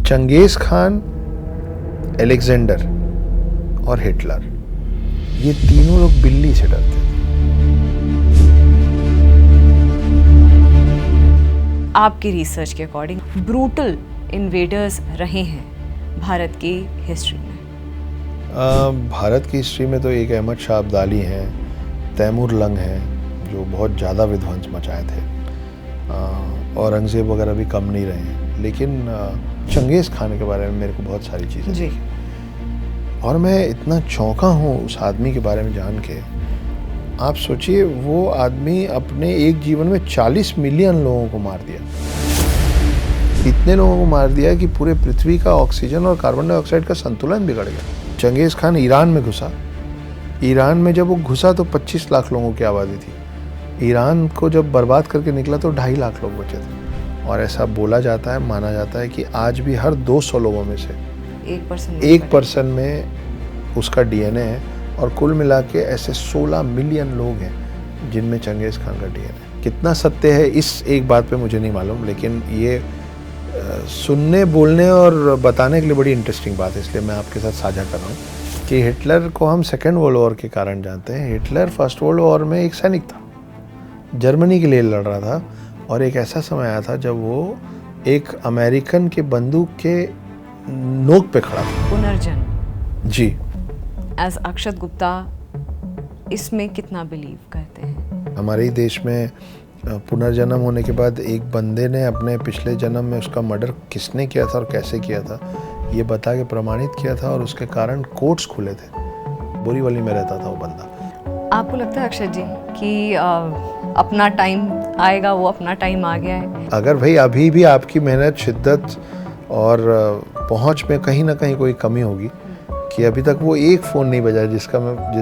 Changez Khan, Alexander और Hitler, ये तीनों लोग बिल्ली से डरते थे। आपकी रिसर्च के अकॉर्डिंग ब्रूटल इन्वेडर्स रहे हैं भारत की हिस्ट्री में? भारत की हिस्ट्री में तो एक अहमद शाह अब्दाली हैं, तैमूर लंग हैं, जो बहुत ज़्यादा विध्वंस मचाए थे। औरंगज़ेब वगैरह भी कम नहीं रहे हैं, लेकिन चंगेज़ खान के बारे में मेरे को बहुत सारी चीज़ें जी। और मैं इतना चौंका हूँ उस आदमी के बारे में जान के। आप सोचिए, वो आदमी अपने एक जीवन में 40 मिलियन लोगों को मार दिया। इतने लोगों को मार दिया कि पूरे पृथ्वी का ऑक्सीजन और कार्बन डाइऑक्साइड का संतुलन बिगड़ गया। चंगेज़ खान ईरान में घुसा। ईरान में जब वो घुसा तो 25 लाख लोगों की आबादी थी। ईरान को जब बर्बाद करके निकला तो 2.5 लाख लोग बचे थे। और ऐसा बोला जाता है, माना जाता है कि आज भी हर 200 लोगों में से 1% में उसका डीएनए है। और कुल मिला के ऐसे 16 मिलियन लोग हैं जिनमें चंगेज़ खान का डीएनए। कितना सत्य है इस एक बात पे मुझे नहीं मालूम, लेकिन ये सुनने, बोलने और बताने के लिए बड़ी इंटरेस्टिंग बात है, इसलिए मैं आपके साथ साझा कर रहा हूँ कि हिटलर को हम सेकेंड वर्ल्ड वॉर के कारण जानते हैं। हिटलर फर्स्ट वर्ल्ड वॉर में एक सैनिक था, जर्मनी के लिए लड़ रहा था। और एक ऐसा समय आया था जब वो एक अमेरिकन के बंदूक के नोक पे खड़ा था। पुनर्जन्म जी। एज अक्षत गुप्ता इसमें कितना बिलीव करते हैं? हमारे ही देश में पुनर्जन्म होने के बाद एक बंदे ने अपने पिछले जन्म में उसका मर्डर किसने किया था और कैसे किया था ये बता के प्रमाणित किया था, और उसके कारण कोर्ट्स खुले थे। बोरीवली में रहता था वो बंदा। आपको लगता है अक्षत जी कि अपना टाइम आएगा, वो अपना टाइम आ गया है? अगर भाई अभी भी आपकी मेहनत, शिद्दत और पहुंच में कहीं ना कहीं कोई कमी होगी कि अभी तक वो एक फ़ोन नहीं बजा जिस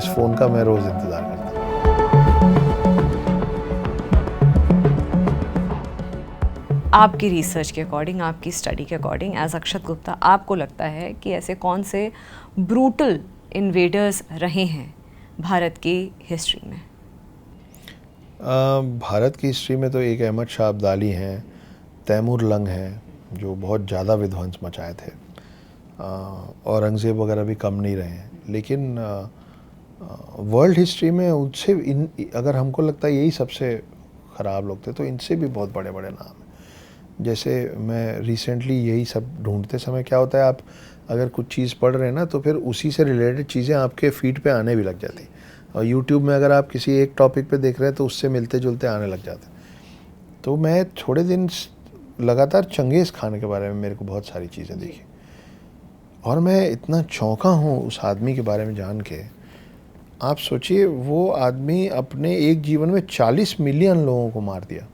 फ़ोन का मैं रोज़ इंतज़ार करता हूँ। आपकी रिसर्च के अकॉर्डिंग, आपकी स्टडी के अकॉर्डिंग, एज अक्षत गुप्ता, आपको लगता है कि ऐसे कौन से ब्रूटल इन्वेडर्स रहे हैं भारत की हिस्ट्री में? भारत की हिस्ट्री में तो एक अहमद शाह अब्दाली हैं, तैमूर लंग हैं, जो बहुत ज़्यादा विध्वंस मचाए थे। औरंगज़ेब वगैरह भी कम नहीं रहे हैं, लेकिन वर्ल्ड हिस्ट्री में उनसे अगर हमको लगता है यही सबसे ख़राब लोग थे, तो इनसे भी बहुत बड़े बड़े नाम हैं। जैसे मैं रिसेंटली यही सब ढूंढते समय, क्या होता है, आप अगर कुछ चीज़ पढ़ रहे हैं ना तो फिर उसी से रिलेटेड चीज़ें आपके फीड पे आने भी लग जाती। और यूट्यूब में अगर आप किसी एक टॉपिक पे देख रहे हैं तो उससे मिलते जुलते आने लग जाते। तो मैं थोड़े दिन लगातार चंगेज़ खान के बारे में मेरे को बहुत सारी चीज़ें देखी और मैं इतना चौंका हूँ उस आदमी के बारे में जान के। आप सोचिए, वो आदमी अपने एक जीवन में 40 मिलियन लोगों को मार दिया।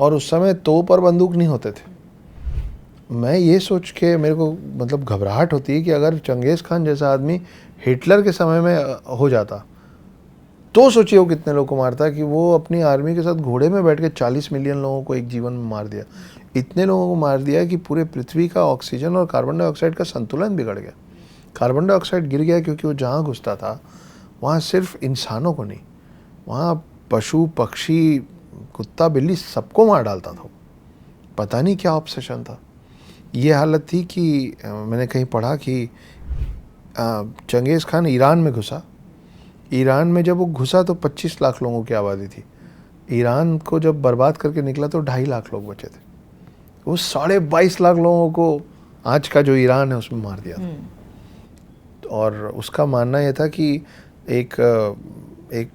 और उस समय तोप और बंदूक नहीं होते थे। मैं ये सोच के मेरे को मतलब घबराहट होती है कि अगर चंगेज़ खान जैसा आदमी हिटलर के समय में हो जाता तो सोचिए वो कितने लोगों को मारता, कि वो अपनी आर्मी के साथ घोड़े में बैठ के 40 मिलियन लोगों को एक जीवन में मार दिया। इतने लोगों को मार दिया कि पूरे पृथ्वी का ऑक्सीजन और कार्बन डाइऑक्साइड का संतुलन बिगड़ गया। कार्बन डाइऑक्साइड गिर गया क्योंकि वो जहाँ घुसता था वहाँ सिर्फ इंसानों को नहीं, वहाँ पशु पक्षी, कुत्ता बिल्ली सबको मार डालता था। पता नहीं क्या ऑब्सेशन था। ये हालत थी कि मैंने कहीं पढ़ा कि चंगेज़ खान ईरान में घुसा। ईरान में जब वो घुसा तो 25 लाख लोगों की आबादी थी। ईरान को जब बर्बाद करके निकला तो 2.5 लाख लोग बचे थे। वो 22.5 लाख लोगों को आज का जो ईरान है उसमें मार दिया था। और उसका मानना यह था कि एक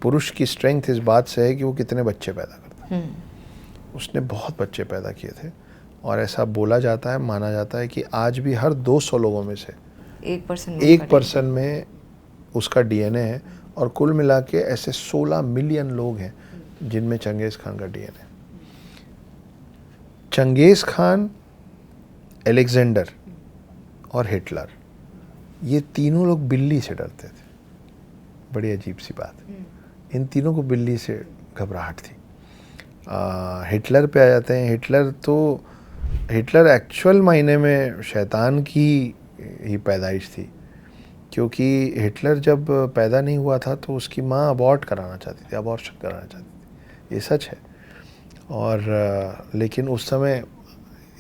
पुरुष की स्ट्रेंथ इस बात से है कि वो कितने बच्चे पैदा करता है। उसने बहुत बच्चे पैदा किए थे और ऐसा बोला जाता है, माना जाता है कि आज भी हर 200 लोगों में से 1% में उसका डीएनए है। और कुल मिला के ऐसे 16 मिलियन लोग हैं जिनमें चंगेज़ खान का डीएनए। चंगेज़ खान, अलेक्जेंडर और हिटलर, ये तीनों लोग बिल्ली से डरते थे। बड़ी अजीब सी बात। इन तीनों को बिल्ली से घबराहट थी। हिटलर पे आ जाते हैं। हिटलर एक्चुअल मायने में शैतान की ही पैदाइश थी, क्योंकि हिटलर जब पैदा नहीं हुआ था तो उसकी माँ अबॉर्शन कराना चाहती थी। ये सच है। और लेकिन उस समय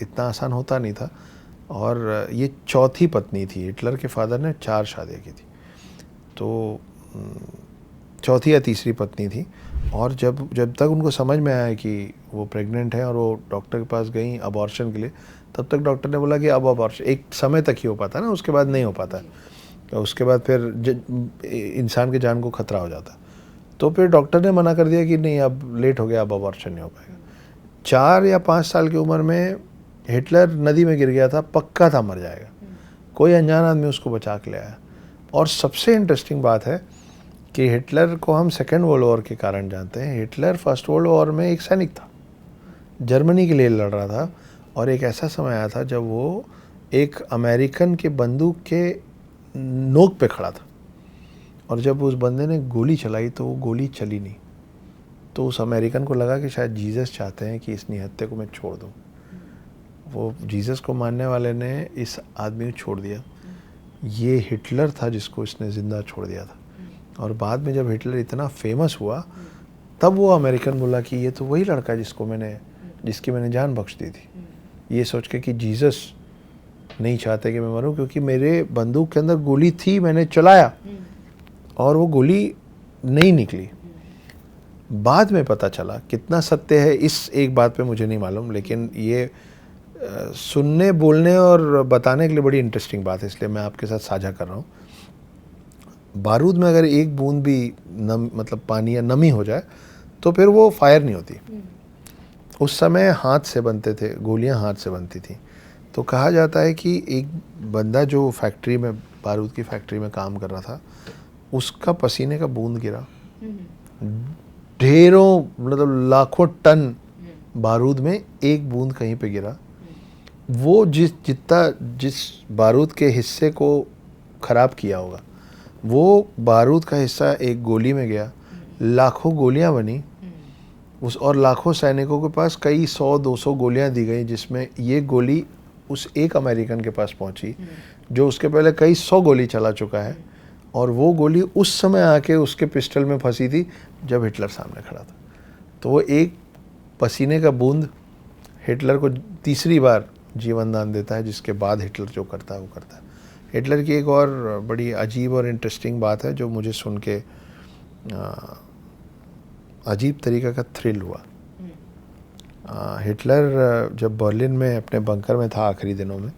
इतना आसान होता नहीं था। और ये चौथी पत्नी थी। हिटलर के फादर ने 4 शादियाँ की थी, तो चौथी या तीसरी पत्नी थी। और जब जब तक उनको समझ में आया कि वो प्रेग्नेंट है और वो डॉक्टर के पास गई अबॉर्शन के लिए, तब तक डॉक्टर ने बोला कि अब अबॉर्शन एक समय तक ही हो पाता है ना, उसके बाद नहीं हो पाता। तो उसके बाद फिर इंसान की जान को खतरा हो जाता। तो फिर डॉक्टर ने मना कर दिया कि नहीं, अब लेट हो गया, अब अबॉर्शन नहीं हो पाएगा। 4 या 5 साल की उम्र में हिटलर नदी में गिर गया था, पक्का था मर जाएगा। कोई अनजान आदमी उसको बचा के ले आया। और सबसे इंटरेस्टिंग बात है कि हिटलर को हम सेकेंड वर्ल्ड वॉर के कारण जानते हैं। हिटलर फर्स्ट वर्ल्ड वॉर में एक सैनिक था, जर्मनी के लिए लड़ रहा था। और एक ऐसा समय आया था जब वो एक अमेरिकन के बंदूक के नोक पे खड़ा था, और जब उस बंदे ने गोली चलाई तो वो गोली चली नहीं। तो उस अमेरिकन को लगा कि शायद जीसस चाहते हैं कि इस निहत्थे को मैं छोड़ दूँ। वो जीसस को मानने वाले ने इस आदमी को छोड़ दिया। ये हिटलर था जिसको इसने ज़िंदा छोड़ दिया था। और बाद में जब हिटलर इतना फेमस हुआ, तब वो अमेरिकन बोला कि ये तो वही लड़का है जिसकी मैंने जान बख्श दी थी। ये सोच के कि जीसस नहीं चाहते कि मैं मरूं, क्योंकि मेरे बंदूक के अंदर गोली थी, मैंने चलाया और वो गोली नहीं निकली। बाद में पता चला, कितना सत्य है इस एक बात पे मुझे नहीं मालूम, लेकिन ये सुनने, बोलने और बताने के लिए बड़ी इंटरेस्टिंग बात है, इसलिए मैं आपके साथ साझा कर रहा हूँ। बारूद में अगर एक बूंद भी मतलब पानी या नमी हो जाए तो फिर वो फायर नहीं होती। उस समय हाथ से बनते थे, गोलियां हाथ से बनती थी। तो कहा जाता है कि एक बंदा जो फैक्ट्री में, बारूद की फैक्ट्री में काम कर रहा था, उसका पसीने का बूंद गिरा, ढेरों मतलब लाखों टन बारूद में एक बूंद कहीं पे गिरा। वो जिस बारूद के हिस्से को ख़राब किया होगा, वो बारूद का हिस्सा एक गोली में गया, लाखों गोलियां बनी और लाखों सैनिकों के पास कई 100-200 गोलियां दी गई, जिसमें ये गोली उस एक अमेरिकन के पास पहुंची जो उसके पहले कई 100 गोली चला चुका है। और वो गोली उस समय आके उसके पिस्टल में फंसी थी जब हिटलर सामने खड़ा था। तो वो एक पसीने का बूंद हिटलर को तीसरी बार जीवन दान देता है, जिसके बाद हिटलर जो करता है वो करता है। हिटलर की एक और बड़ी अजीब और इंटरेस्टिंग बात है जो मुझे सुन के अजीब तरीक़ा का थ्रिल हुआ। हिटलर जब बर्लिन में अपने बंकर में था आखिरी दिनों में,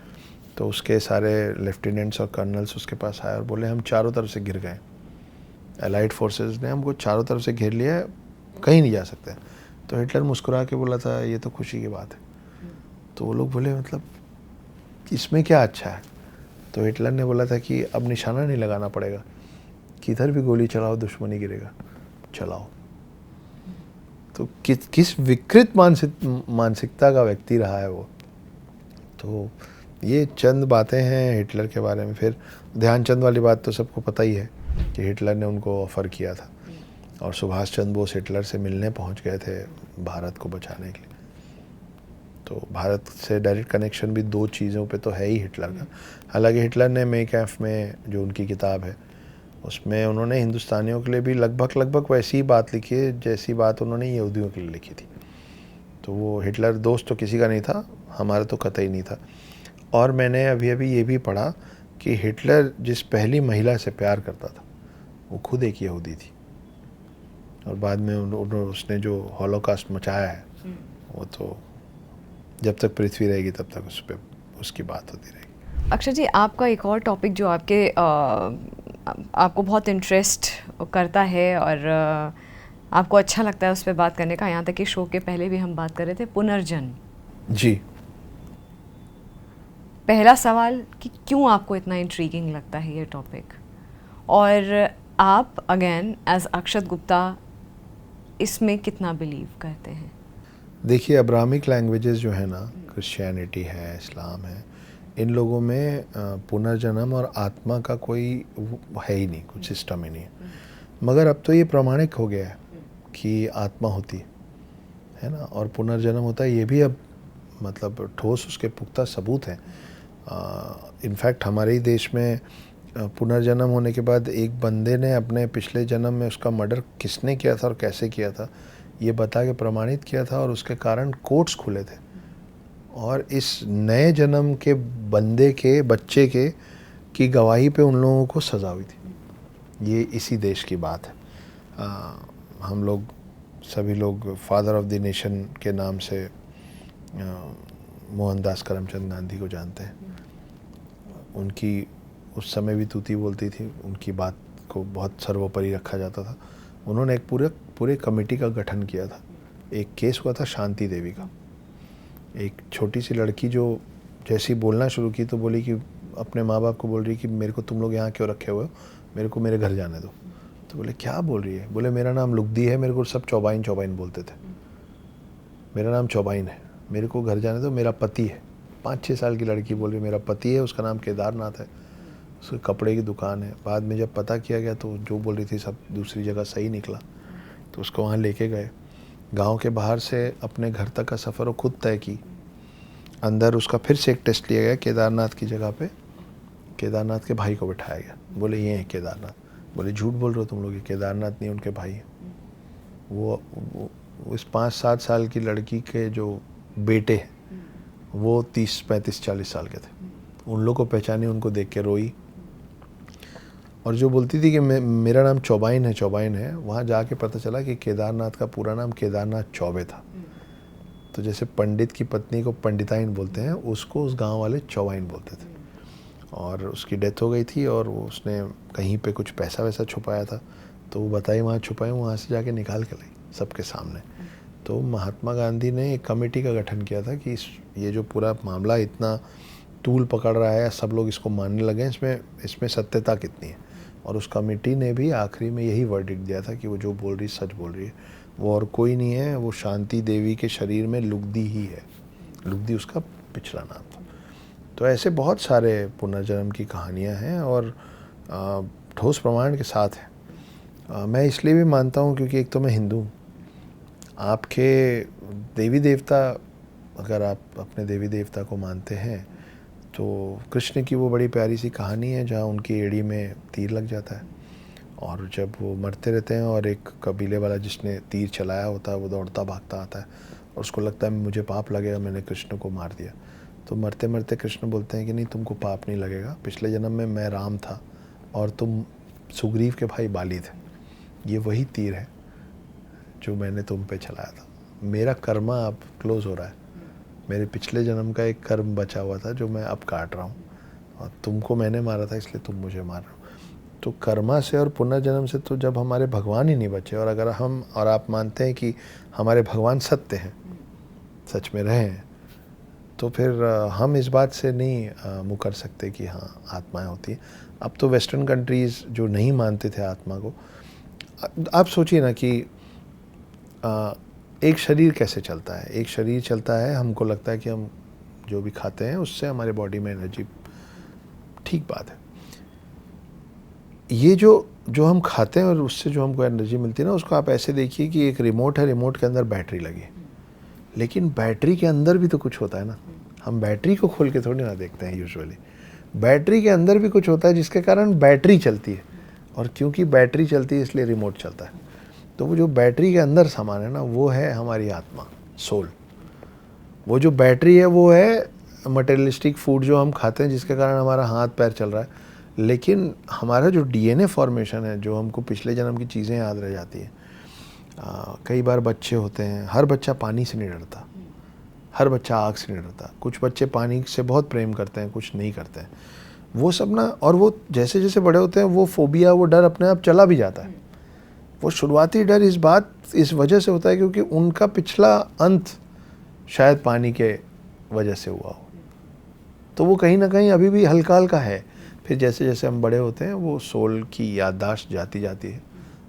तो उसके सारे लेफ्टिनेंट्स और कर्नल्स उसके पास आए और बोले हम चारों तरफ से घिर गए, एलाइड फोर्सेस ने हमको चारों तरफ से घेर लिया है, कहीं नहीं जा सकते। तो हिटलर मुस्कुरा के बोला था ये तो खुशी की बात है। तो वो लोग बोले मतलब इसमें क्या अच्छा है? तो हिटलर ने बोला था कि अब निशाना नहीं लगाना पड़ेगा, किधर भी गोली चलाओ दुश्मनी गिरेगा, चलाओ। तो किस विकृत मानसिकता का व्यक्ति रहा है वो। तो ये चंद बातें हैं हिटलर के बारे में। फिर ध्यानचंद वाली बात तो सबको पता ही है कि हिटलर ने उनको ऑफ़र किया था और सुभाष चंद्र बोस हिटलर से मिलने पहुंच गए थे भारत को बचाने के लिए। तो भारत से डायरेक्ट कनेक्शन भी 2 चीज़ों पे तो है ही हिटलर का। हालांकि हिटलर ने मेक कैफ में जो उनकी किताब है उसमें उन्होंने हिंदुस्तानियों के लिए भी लगभग वैसी ही बात लिखी है जैसी बात उन्होंने यहूदियों के लिए लिखी थी। तो वो हिटलर दोस्त तो किसी का नहीं था, हमारा तो कतई नहीं था। और मैंने अभी ये भी पढ़ा कि हिटलर जिस पहली महिला से प्यार करता था वो खुद एक यहूदी थी, और बाद में उसने जो हॉलोकास्ट मचाया है वो तो जब तक पृथ्वी रहेगी तब तक उस पर उसकी बात होती रहेगी। अक्षय जी, आपका एक और टॉपिक जो आपको बहुत इंटरेस्ट करता है और आपको अच्छा लगता है उस पर बात करने का, यहाँ तक कि शो के पहले भी हम बात कर रहे थे, पुनर्जन्म। जी, पहला सवाल कि क्यों आपको इतना इंट्रीगिंग लगता है ये टॉपिक, और आप अगेन एज अक्षत गुप्ता इसमें कितना बिलीव करते हैं? देखिए, अब्राहमिक लैंग्वेजेस जो है ना, क्रिश्चियनिटी है, इस्लाम है, इन लोगों में पुनर्जन्म और आत्मा का कोई है ही नहीं, कुछ सिस्टम ही नहीं है। मगर अब तो ये प्रमाणिक हो गया है कि आत्मा होती है ना, और पुनर्जन्म होता है, ये भी अब मतलब ठोस उसके पुख्ता सबूत हैं। इनफैक्ट हमारे ही देश में पुनर्जन्म होने के बाद एक बंदे ने अपने पिछले जन्म में उसका मर्डर किसने किया था और कैसे किया था ये बता के प्रमाणित किया था, और उसके कारण कोर्ट्स खुले थे और इस नए जन्म के बंदे के बच्चे के की गवाही पे उन लोगों को सज़ा हुई थी। ये इसी देश की बात है। हम लोग सभी लोग फादर ऑफ द नेशन के नाम से मोहनदास करमचंद गांधी को जानते हैं। उनकी उस समय भी तूती बोलती थी, उनकी बात को बहुत सर्वोपरि रखा जाता था। उन्होंने एक पूरे कमेटी का गठन किया था। एक केस हुआ था शांति देवी का, एक छोटी सी लड़की जो जैसे ही बोलना शुरू की तो बोली कि अपने माँ बाप को बोल रही कि मेरे को तुम लोग यहाँ क्यों रखे हुए हो, मेरे को मेरे घर जाने दो। तो बोले क्या बोल रही है? बोले मेरा नाम लुगदी है, मेरे को सब चौबाइन चौबाइन बोलते थे, मेरा नाम चौबाइन है, मेरे को घर जाने दो, मेरा पति है। 5-6 साल की लड़की बोल रही मेरा पति है, उसका नाम केदारनाथ है, उसके कपड़े की दुकान है। बाद में जब पता किया गया तो जो बोल रही थी सब दूसरी जगह सही निकला, तो उसको वहाँ लेके गए। गांव के बाहर से अपने घर तक का सफ़र वो खुद तय की। अंदर उसका फिर से एक टेस्ट लिया गया, केदारनाथ की जगह पे केदारनाथ के भाई को बिठाया गया। बोले ये हैं केदारनाथ। बोले झूठ बोल रहे हो तुम लोग, ये केदारनाथ नहीं उनके भाई हैं। वो इस 5-7 साल की लड़की के जो बेटे हैं वो 30-35-40 साल के थे। उन लोग को पहचानी, उनको देख के रोई। और जो बोलती थी कि मेरा नाम चौबाइन है, वहाँ जाके पता चला कि केदारनाथ का पूरा नाम केदारनाथ चौबे था। तो जैसे पंडित की पत्नी को पंडिताइन बोलते हैं, उसको उस गांव वाले चौबाइन बोलते थे। और उसकी डेथ हो गई थी और उसने कहीं पे कुछ पैसा वैसा छुपाया था, तो वो बताई वहाँ छुपाई, वहाँ से जाके निकाल के लाई सबके सामने। तो महात्मा गांधी ने एक कमेटी का गठन किया था कि ये जो पूरा मामला इतना तूल पकड़ रहा है, सब लोग इसको मानने लगे, इसमें सत्यता कितनी है। और उस कमेटी ने भी आखिरी में यही वर्डिक्ट दिया था कि वो जो बोल रही सच बोल रही है, वो और कोई नहीं है, वो शांति देवी के शरीर में लुगदी ही है। लुगदी उसका पिछला नाम था। तो ऐसे बहुत सारे पुनर्जन्म की कहानियाँ हैं और ठोस प्रमाण के साथ है। मैं इसलिए भी मानता हूँ क्योंकि एक तो मैं हिंदू हूँ। आपके देवी देवता, अगर आप अपने देवी देवता को मानते हैं तो कृष्ण की वो बड़ी प्यारी सी कहानी है जहाँ उनकी एड़ी में तीर लग जाता है और जब वो मरते रहते हैं और एक कबीले वाला जिसने तीर चलाया होता है वो दौड़ता भागता आता है और उसको लगता है मुझे पाप लगेगा, मैंने कृष्ण को मार दिया। तो मरते मरते कृष्ण बोलते हैं कि नहीं, तुमको पाप नहीं लगेगा, पिछले जन्म में मैं राम था और तुम सुग्रीव के भाई बाली थे। ये वही तीर है जो मैंने तुम पे चलाया था। मेरा कर्मा अब क्लोज हो रहा है, मेरे पिछले जन्म का एक कर्म बचा हुआ था जो मैं अब काट रहा हूँ और तुमको मैंने मारा था इसलिए तुम मुझे मार रहे हो। तो कर्मा से और पुनर्जन्म से तो जब हमारे भगवान ही नहीं बचे, और अगर हम और आप मानते हैं कि हमारे भगवान सत्य हैं, सच में रहे हैं, तो फिर हम इस बात से नहीं मुकर सकते कि हाँ आत्माएं होती हैं। अब तो वेस्टर्न कंट्रीज़ जो नहीं मानते थे आत्मा को, आप सोचिए ना कि एक शरीर कैसे चलता है। एक शरीर चलता है, हमको लगता है कि हम जो भी खाते हैं उससे हमारे बॉडी में एनर्जी, ठीक बात है। ये जो हम खाते हैं और उससे जो हमको एनर्जी मिलती है ना, उसको आप ऐसे देखिए कि एक रिमोट है, रिमोट के अंदर बैटरी लगी है, लेकिन बैटरी के अंदर भी तो कुछ होता है ना। हम बैटरी को खोल के थोड़ी ना देखते हैं यूजुअली। बैटरी के अंदर भी कुछ होता है जिसके कारण बैटरी चलती है, और क्योंकि बैटरी चलती है इसलिए रिमोट चलता है। तो वो जो बैटरी के अंदर सामान है ना, वो है हमारी आत्मा, सोल। वो जो बैटरी है वो है मटेरियलिस्टिक फूड जो हम खाते हैं जिसके कारण हमारा हाथ पैर चल रहा है। लेकिन हमारा जो डीएनए फॉर्मेशन है, जो हमको पिछले जन्म की चीज़ें याद रह जाती हैं। कई बार बच्चे होते हैं, हर बच्चा पानी से नहीं डरता, हर बच्चा आग से नहीं डरता। कुछ बच्चे पानी से बहुत प्रेम करते हैं, कुछ नहीं करते हैं। वो सब ना, और वो जैसे जैसे बड़े होते हैं वो फोबिया, वो डर अपने आप चला भी जाता है। वो शुरुआती डर इस वजह से होता है क्योंकि उनका पिछला अंत शायद पानी के वजह से हुआ हो, तो वो कहीं ना कहीं अभी भी हल्का हल्का है। फिर जैसे जैसे हम बड़े होते हैं वो सोल की याददाश्त जाती है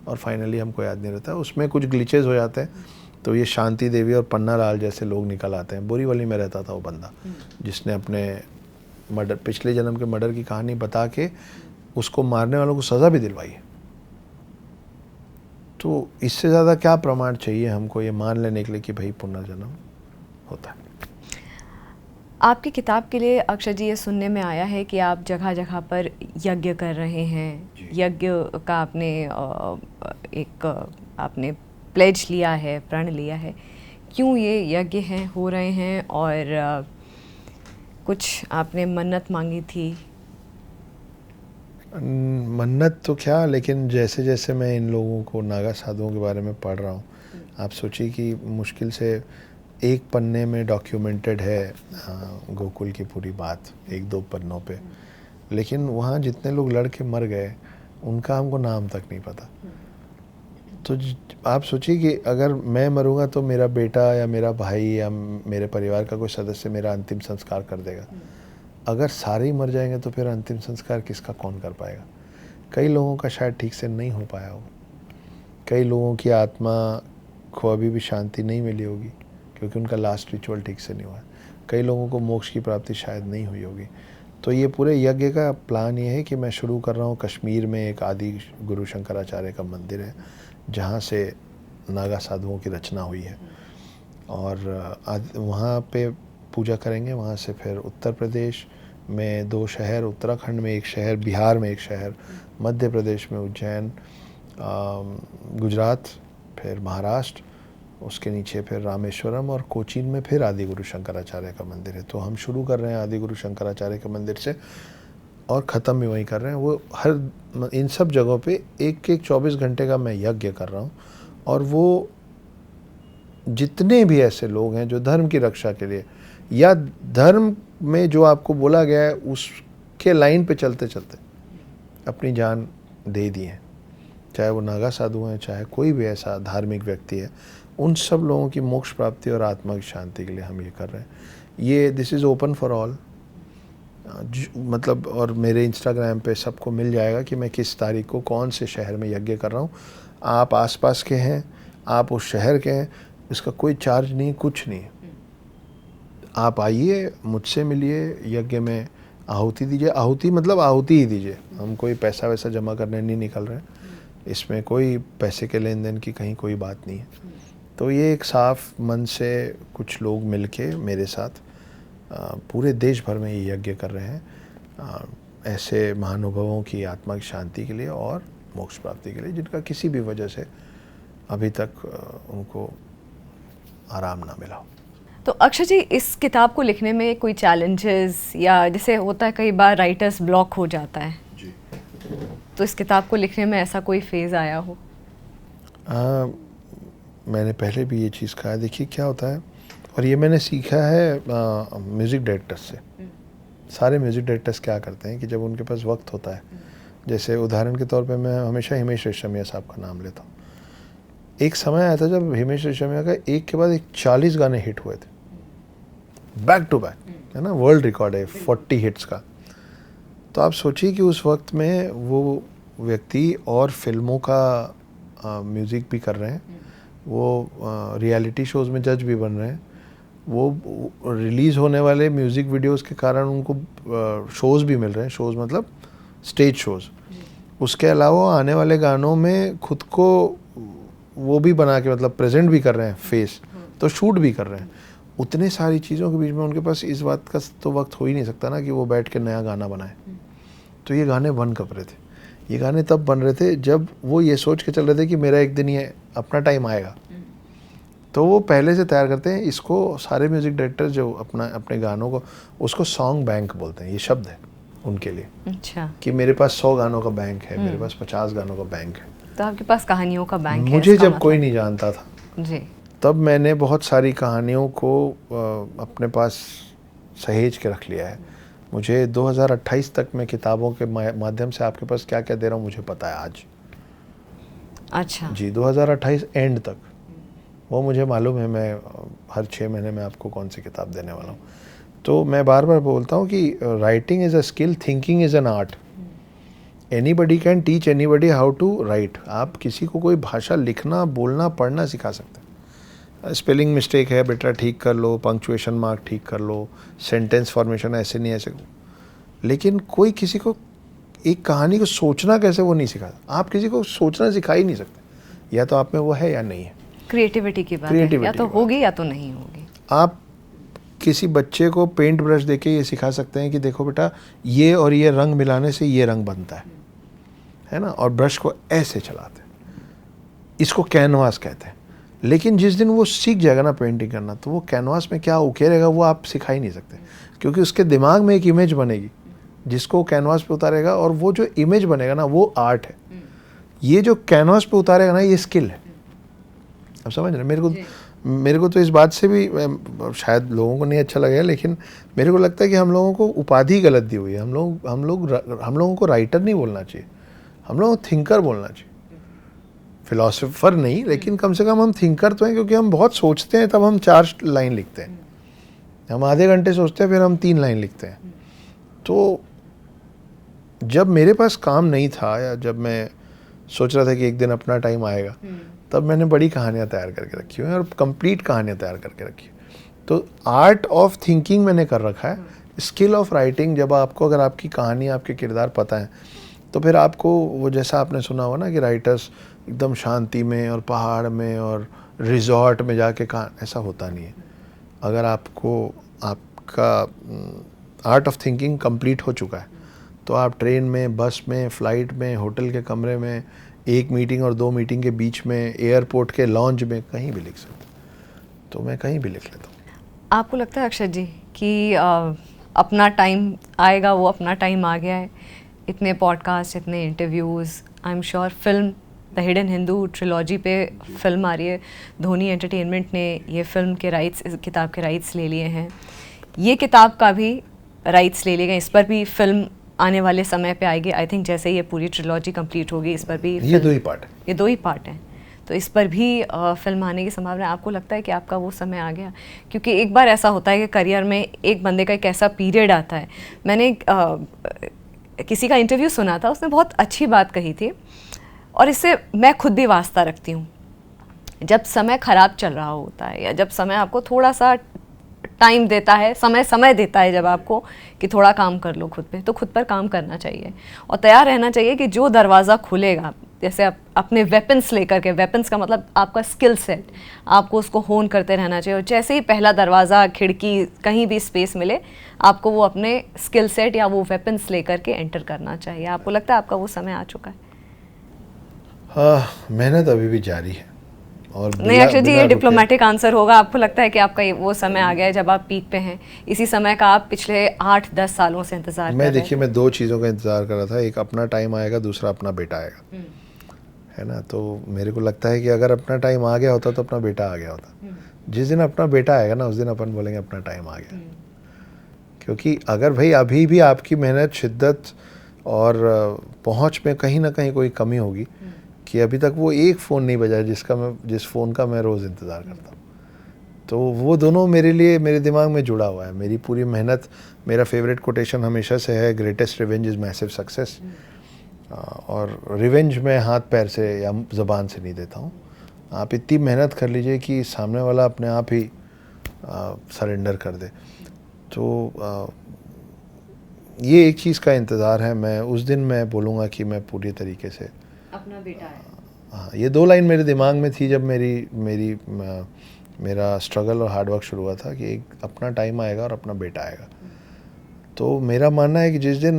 और फाइनली हमको याद नहीं रहता, उसमें कुछ ग्लिचेस हो जाते हैं। तो ये शांति देवी और पन्ना लाल जैसे लोग निकल आते हैं। बोरीवली में रहता था वो बंदा जिसने अपने मर्डर, पिछले जन्म के मर्डर की कहानी बता के उसको मारने वालों को सज़ा भी दिलवाई है। तो इससे ज़्यादा क्या प्रमाण चाहिए हमको ये मान लेने के लिए कि भाई पुनर्जन्म होता है। आपकी किताब के लिए अक्षय जी, ये सुनने में आया है कि आप जगह जगह पर यज्ञ कर रहे हैं। यज्ञ का आपने आपने प्लेज लिया है, प्रण लिया है। क्यों ये यज्ञ हैं हो रहे हैं, और कुछ आपने मन्नत मांगी थी? मन्नत तो क्या, लेकिन जैसे जैसे मैं इन लोगों को, नागा साधुओं के बारे में पढ़ रहा हूँ, आप सोचिए कि मुश्किल से एक पन्ने में डॉक्यूमेंटेड है गोकुल की पूरी बात, 1-2 पन्नों पे, लेकिन वहाँ जितने लोग लड़के मर गए उनका हमको नाम तक नहीं पता। तो आप सोचिए कि अगर मैं मरूंगा तो मेरा बेटा या मेरा भाई या मेरे परिवार का कोई सदस्य मेरा अंतिम संस्कार कर देगा। अगर सारे ही मर जाएंगे तो फिर अंतिम संस्कार किसका कौन कर पाएगा? कई लोगों का शायद ठीक से नहीं हो पाया हो, कई लोगों की आत्मा को अभी भी शांति नहीं मिली होगी क्योंकि उनका लास्ट रिचुअल ठीक से नहीं हुआ है, कई लोगों को मोक्ष की प्राप्ति शायद नहीं हुई होगी। तो ये पूरे यज्ञ का प्लान ये है कि मैं शुरू कर रहा हूँ कश्मीर में, एक आदि गुरु शंकराचार्य का मंदिर है जहाँ से नागा साधुओं की रचना हुई है, और वहाँ पे पूजा करेंगे। वहाँ से फिर उत्तर प्रदेश में 2 शहर, उत्तराखंड में 1 शहर, बिहार में 1 शहर, मध्य प्रदेश में उज्जैन, गुजरात, फिर महाराष्ट्र, उसके नीचे फिर रामेश्वरम, और कोचीन में फिर आदि गुरु शंकराचार्य का मंदिर है। तो हम शुरू कर रहे हैं आदि गुरु शंकराचार्य के मंदिर से और ख़त्म भी वहीं कर रहे हैं। वो हर इन सब जगहों पे एक 24 घंटे का मैं यज्ञ कर रहा हूँ, और वो जितने भी ऐसे लोग हैं जो धर्म की रक्षा के लिए या धर्म में जो आपको बोला गया है उसके लाइन पे चलते चलते अपनी जान दे दी है, चाहे वो नागा साधु हैं, चाहे कोई भी ऐसा धार्मिक व्यक्ति है, उन सब लोगों की मोक्ष प्राप्ति और आत्मा की शांति के लिए हम ये कर रहे हैं। ये this is open for all, मतलब, और मेरे इंस्टाग्राम पे सबको मिल जाएगा कि मैं किस तारीख को कौन से शहर में यज्ञ कर रहा हूँ। आप आसपास के हैं, आप उस शहर के हैं, इसका कोई चार्ज नहीं, कुछ नहीं। आप आइए, मुझसे मिलिए, यज्ञ में आहुति दीजिए। आहुति मतलब आहुति ही दीजिए, हम कोई पैसा वैसा जमा करने नहीं निकल रहे हैं, इसमें कोई पैसे के लेन देन की कहीं कोई बात नहीं है। तो ये एक साफ मन से कुछ लोग मिलके मेरे साथ पूरे देश भर में ये यज्ञ कर रहे हैं ऐसे महानुभावों की आत्मा की शांति के लिए और मोक्ष प्राप्ति के लिए, जिनका किसी भी वजह से अभी तक उनको आराम ना मिला हो। तो अक्षय जी, इस किताब को लिखने में कोई चैलेंजेस, या जैसे होता है कई बार राइटर्स ब्लॉक हो जाता है जी, तो इस किताब को लिखने में ऐसा कोई फेज़ आया हो? मैंने पहले भी ये चीज़ कहा, देखिए क्या होता है, और ये मैंने सीखा है म्यूज़िक डायरेक्टर्स से। सारे म्यूज़िक डायरेक्टर्स क्या करते हैं कि जब उनके पास वक्त होता है, जैसे उदाहरण के तौर पे मैं हमेशा हिमेश रेशमिया साहब का नाम लेता हूँ। एक समय आया था जब हिमेश रेशमिया का एक के बाद एक 40 गाने हिट हुए थे, बैक टू बैक, है ना, वर्ल्ड रिकॉर्ड है 40 हिट्स का। तो आप सोचिए कि उस वक्त में वो व्यक्ति और फिल्मों का म्यूज़िक भी कर रहे हैं, वो रियलिटी शोज़ में जज भी बन रहे हैं, वो रिलीज़ होने वाले म्यूज़िक वीडियोस के कारण उनको शोज़ भी मिल रहे हैं, शोज़ मतलब स्टेज शोज़। उसके अलावा आने वाले गानों में खुद को वो भी बना के मतलब प्रेजेंट भी कर रहे हैं फेस, तो शूट भी कर रहे हैं। उतने सारी चीज़ों के बीच में उनके पास इस बात का तो वक्त हो ही नहीं सकता ना कि वो बैठ के नया गाना बनाए। तो ये गाने बन कब रहे थे? ये गाने तब बन रहे थे जब वो ये सोच के चल रहे थे कि मेरा एक दिन ये अपना टाइम आएगा। तो वो पहले से तैयार करते हैं। इसको सारे म्यूज़िक डायरेक्टर जो अपने गानों को, उसको सॉन्ग बैंक बोलते हैं। ये शब्द है उनके लिए, अच्छा, कि मेरे पास 100 गानों का बैंक है, मेरे पास 50 गानों का बैंक है। तो आपके पास कहानियों का बैंक है? मुझे जब कोई नहीं जानता था जी, तब मैंने बहुत सारी कहानियों को अपने पास सहेज के रख लिया है। मुझे 2028 तक मैं किताबों के माध्यम से आपके पास क्या क्या दे रहा हूँ मुझे पता है आज। अच्छा जी, 2028 एंड तक वो मुझे मालूम है। मैं हर 6 महीने में आपको कौन सी किताब देने वाला हूँ। तो मैं बार बार बोलता हूँ कि writing is a skill, thinking is an art. Anybody can teach anybody how to write. आप किसी को कोई भाषा लिखना, बोलना, पढ़ना सिखा सकते हैं। स्पेलिंग मिस्टेक है बेटा, ठीक कर लो, पंक्चुएशन मार्क ठीक कर लो, सेंटेंस फॉर्मेशन ऐसे नहीं ऐसे, लेकिन कोई किसी को एक कहानी को सोचना कैसे वो नहीं सिखाता। आप किसी को सोचना सिखा ही नहीं सकते। या तो आप में वो है या नहीं है। क्रिएटिविटी की बात है, या तो होगी या तो नहीं होगी। आप किसी बच्चे को पेंट ब्रश देके ये सिखा सकते हैं कि देखो बेटा, ये और ये रंग मिलाने से ये रंग बनता है ना, और ब्रश को ऐसे चलाते हैं, इसको कैनवास कहते हैं। लेकिन जिस दिन वो सीख जाएगा ना पेंटिंग करना, तो वो कैनवास में क्या उकेरेगा वो आप सिखा ही नहीं सकते, क्योंकि उसके दिमाग में एक इमेज बनेगी जिसको कैनवास पे उतारेगा, और वो जो इमेज बनेगा ना वो आर्ट है। ये जो कैनवास पे उतारेगा ना ये स्किल है। अब समझ रहे, मेरे को तो इस बात से भी शायद लोगों को नहीं अच्छा लगेगा, लेकिन मेरे को लगता है कि हम लोगों को उपाधि गलत दी हुई है। हम लोगों को राइटर नहीं बोलना चाहिए, हम लोगों को थिंकर बोलना चाहिए। फिलोसोफर नहीं, लेकिन कम से कम हम थिंकर तो हैं, क्योंकि हम बहुत सोचते हैं तब हम 4 लाइन लिखते हैं। हम आधे घंटे सोचते हैं फिर हम 3 लाइन लिखते हैं। तो जब मेरे पास काम नहीं था, या जब मैं सोच रहा था कि एक दिन अपना टाइम आएगा, तब मैंने बड़ी कहानियाँ तैयार करके रखी हुई हैं, और कंप्लीट कहानियाँ तैयार करके रखी है। तो आर्ट ऑफ थिंकिंग मैंने कर रखा है। स्किल ऑफ राइटिंग, जब आपको, अगर आपकी कहानी, आपके किरदार पता है, तो फिर आपको वो, जैसा आपने सुना हुआ ना कि राइटर्स एकदम शांति में और पहाड़ में और रिजॉर्ट में जाके ऐसा होता नहीं है। अगर आपको आपका आर्ट ऑफ थिंकिंग कंप्लीट हो चुका है, तो आप ट्रेन में, बस में, फ़्लाइट में, होटल के कमरे में, 1 मीटिंग और 2 मीटिंग के बीच में, एयरपोर्ट के लॉन्ज में, कहीं भी लिख सकते। तो मैं कहीं भी लिख लेता हूँ। आपको लगता है अक्षत जी कि अपना टाइम आएगा, वो अपना टाइम आ गया है? इतने पॉडकास्ट, इतने interviews, I am sure film the hidden Hindu trilogy पे फिल्म आ रही है, धोनी एंटरटेनमेंट ने ये फिल्म के राइट्स, इस किताब के राइट्स ले लिए हैं, ये किताब का भी राइट्स ले लिए गए, इस पर भी फिल्म आने वाले समय पे आएगी। आई थिंक जैसे ये पूरी ट्रिलॉजी कंप्लीट होगी, इस पर भी ये 2 ही पार्ट है, ये 2 ही पार्ट हैं, तो इस पर भी फिल्म आने की संभावना है। आपको लगता है कि आपका वो समय आ गया? क्योंकि एक बार ऐसा होता है कि करियर में एक बंदे का एक ऐसा पीरियड आता है। मैंने किसी का इंटरव्यू सुना था, उसने बहुत अच्छी बात कही थी, और इससे मैं खुद भी वास्ता रखती हूँ। जब समय ख़राब चल रहा होता है, या जब समय आपको थोड़ा सा टाइम देता है, समय देता है जब आपको कि थोड़ा काम कर लो खुद पे, तो खुद पर काम करना चाहिए और तैयार रहना चाहिए कि जो दरवाज़ा खुलेगा, जैसे आप अपने वेपन्स लेकर के, वेपन्स का मतलब आपका स्किल सेट, आपको उसको होन करते रहना चाहिए, और जैसे ही पहला दरवाज़ा, खिड़की, कहीं भी स्पेस मिले, आपको वो अपने स्किल सेट या वो वेपन्स लेकर के एंटर करना चाहिए। आपको लगता है आपका वो समय आ चुका है? हाँ, मेहनत अभी भी जारी है। और नहीं अक्षय जी, ये डिप्लोमेटिक आंसर होगा। आपको लगता है कि आपका वो समय आ गया है जब आप पीक पे हैं? इसी समय का आप पिछले 8-10 सालों से इंतजार कर रहे हैं। देखिए, मैं 2 चीज़ों का इंतज़ार कर रहा था, एक अपना टाइम आएगा, दूसरा अपना बेटा आएगा, है ना। तो मेरे को लगता है कि अगर अपना टाइम आ गया होता तो अपना बेटा आ गया होता। जिस दिन अपना बेटा आएगा ना, उस दिन अपन बोलेंगे अपना टाइम आ गया। क्योंकि अगर भाई अभी भी आपकी मेहनत, शिद्दत और पहुंच में कहीं ना कहीं कोई कमी होगी, कि अभी तक वो एक फ़ोन नहीं बजा जिस फ़ोन का मैं रोज़ इंतज़ार करता हूँ, तो वो दोनों मेरे लिए, मेरे दिमाग में जुड़ा हुआ है। मेरी पूरी मेहनत, मेरा फेवरेट कोटेशन हमेशा से है, greatest revenge is massive success. और रिवेंज मैं हाथ पैर से या ज़बान से नहीं देता हूँ। आप इतनी मेहनत कर लीजिए कि सामने वाला अपने आप ही सरेंडर कर दे। तो ये एक चीज़ का इंतज़ार है। मैं उस दिन मैं बोलूँगा कि मैं पूरी तरीके से अपना बेटा है। हाँ, ये 2 लाइन मेरे दिमाग में थी जब मेरा स्ट्रगल और हार्डवर्क शुरू हुआ था, कि एक अपना टाइम आएगा और अपना बेटा आएगा। तो मेरा मानना है कि जिस दिन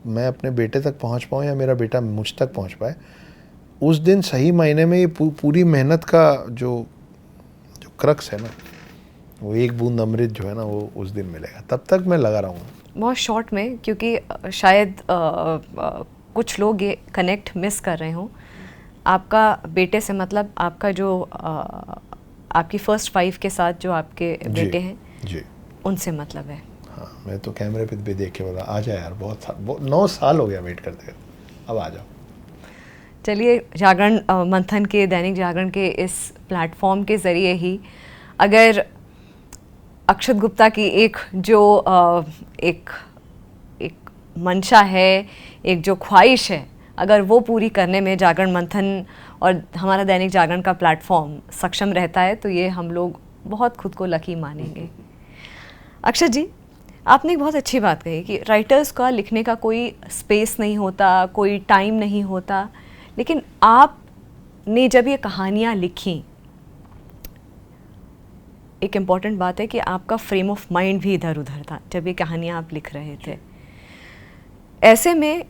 मैं अपने बेटे तक पहुंच पाऊँ या मेरा बेटा मुझ तक पहुंच पाए, उस दिन सही मायने में ये पूरी मेहनत का जो क्रक्स है ना, वो एक बूंद अमृत जो है ना, वो उस दिन मिलेगा। तब तक मैं लगा रहूँगा। बहुत शॉर्ट में, क्योंकि शायद कुछ लोग ये कनेक्ट मिस कर रहे हों। आपका बेटे से मतलब आपका जो आपकी फर्स्ट 5 के साथ जो आपके बेटे हैं जी, उनसे मतलब है? हाँ, मैं तो कैमरे पे भी देख के बोला आ जा यार, बहुत 9 साल हो गया वेट करते करते, अब आ जाओ। चलिए, जागरण मंथन के, दैनिक जागरण के इस प्लेटफॉर्म के ज़रिए ही अगर अक्षत गुप्ता की एक जो एक मंशा है, एक जो ख्वाहिश है, अगर वो पूरी करने में जागरण मंथन और हमारा दैनिक जागरण का प्लेटफॉर्म सक्षम रहता है, तो ये हम लोग बहुत खुद को लकी मानेंगे। अक्षत जी, आपने एक बहुत अच्छी बात कही कि राइटर्स का लिखने का कोई स्पेस नहीं होता, कोई टाइम नहीं होता, लेकिन आपने जब ये कहानियाँ लिखी, एक इम्पॉर्टेंट बात है कि आपका फ्रेम ऑफ माइंड भी इधर उधर था जब ये कहानियाँ आप लिख रहे थे। ऐसे में